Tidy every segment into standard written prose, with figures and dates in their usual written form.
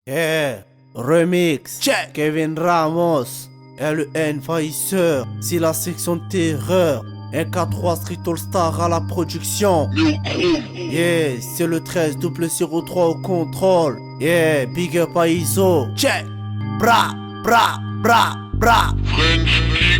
Remix. Check. Kevin Ramos. LEN Faisseur. C'est la section terreur. NK3 Street All Star à la production. C'est le 13-003 au contrôle. Big up à ISO. Check. Bra, bra, bra, bra.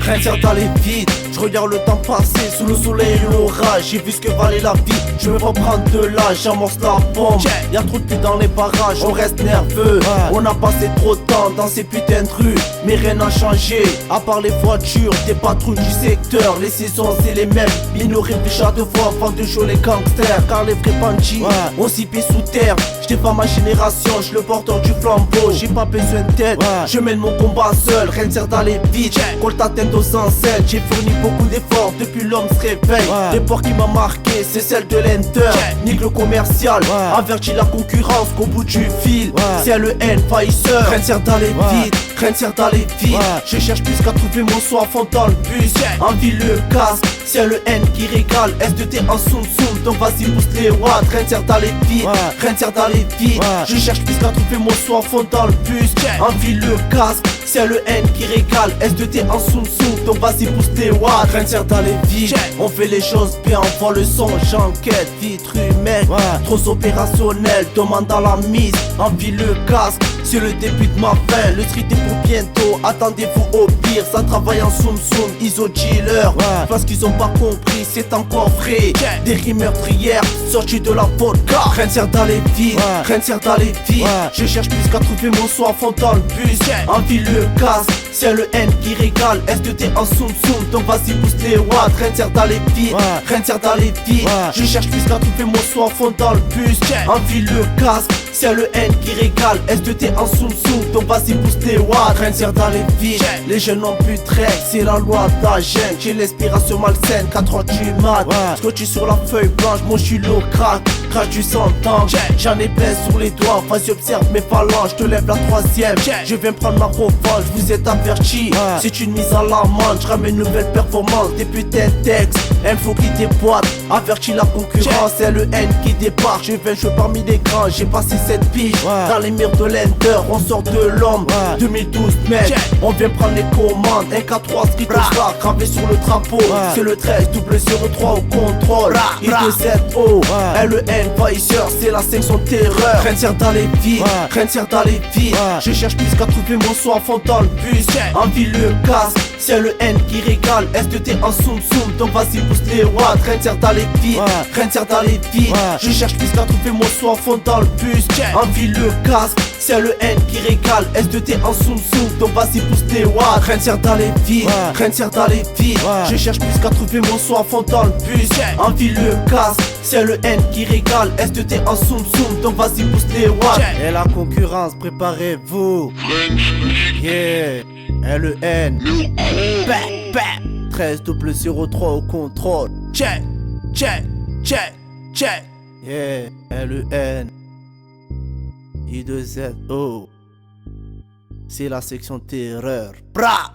Rincère dans les vides, je regarde le temps passer sous le soleil et l'orage. J'ai vu ce que valait la vie, je vais reprendre de l'âge, j'amorce la bombe. Y'a trop de putes dans les barrages, on reste nerveux. On a passé trop de temps dans ces putains de rues, mais rien n'a changé. À part les voitures, des patrouilles du secteur. Les saisons c'est les mêmes, mais nous réfléchissent à deux fois avant de jouer les gangsters. Car les vrais bandits, on s'y paie sous terre. J'étais pas ma génération, je le porteur du flambeau. J'ai pas besoin d'aide, je mène mon combat seul. Rincère dans les vides, colle ta tête aux enseignes. J'ai fourni beaucoup d'efforts depuis l'homme se réveille. L'époque qui m'a marqué, c'est celle de l'Enter. Nique le commercial, avertit la concurrence qu'au bout du fil. C'est LEN Faisseur. Rincère dans les vides, rincère dans les vides. Je cherche plus qu'à trouver mon soif en dans le bus. Envie le casque, c'est LEN qui régale. S2T en soum soum, donc vas-y pousse les watts. Rincère dans les vides, rincère dans les vides. Je cherche plus qu'à trouver mon soif en dans le bus. Envie le casque, c'est LEN qui régale. S2T en soum soum, donc vas-y pousse les watts. Rincère dans les vides, on fait les choses bien, on voit le son. J'enquête, vitre humaine, trop opérationnel, demande à la mise. Envie le casque, c'est le début de ma fin. Le street est pour bientôt, attendez-vous au pire. Ça travaille en soum soum, ISO dealer. Parce qu'ils ont pas compris, c'est encore vrai. Des rimes meurtrières, sortis de la vodka. Rincère dans les vides, rincère dans les vides. Je cherche plus qu'à trouver mon soif en dans le bus. Envie le casque, c'est LEN qui régale. S2T en soum soum, donc vas-y pousse les watts. Rincère dans les vides, rincère dans les vides. Je cherche plus qu'à trouver mon soif en dans le bus. Envie le casque, c'est LEN qui régale. S2T en soum soum, donc vas-y pousse les watts. Rincère dans les vides, les jeunes n'ont plus de règles, c'est la loi de la jungle. J'ai l'inspiration malsaine, 4h du mat. Scotché sur la feuille blanche, moi je suis low crack. Crash du 100 ans, j'en ai plein sur les doigts. Vas-y observe mes phalanges, je te lève la troisième. Je viens prendre ma revanche, vous êtes avertis. C'est une mise à l'amende, je ramène une nouvelle performance. Des putains de textes, info qui déboîte. Avertis la concurrence, c'est LEN qui débarque. Je viens jouer parmi les grands, j'ai passé cette piche. Dans les murs de l'Ender, on sort de l'ombre. 2012 mec, on vient prendre les commandes. NK3 Street All Star, gravé sur le drapeau. C'est le 13-003 au contrôle. I2ZO, LEN Faisseur, c'est la section terreur. Rincère dans les vides, rincère dans les vides. Je cherche plus qu'à trouver mon soif en dans le bus. Envie le casque, c'est LEN qui régale. S2T en soum soum, donc vas-y pousse les watts. Rincère dans les vides, rincère dans les vides. Je cherche plus qu'à trouver mon soif en dans le bus. Envie le casque, c'est LEN qui régale. S2T en soum soum, donc vas-y pousse les watts. Rincère dans les vides, rincère dans les vides. Je cherche plus qu'à trouver mon soif en dans le bus. Envie le casque, c'est LEN qui régale. S2T en soum soum, donc vas-y pousse les watts. Et la concurrence, préparez-vous. LEN 13-003 au contrôle. Check, check, check, check. LEN I2ZO, c'est la section terreur. Bra.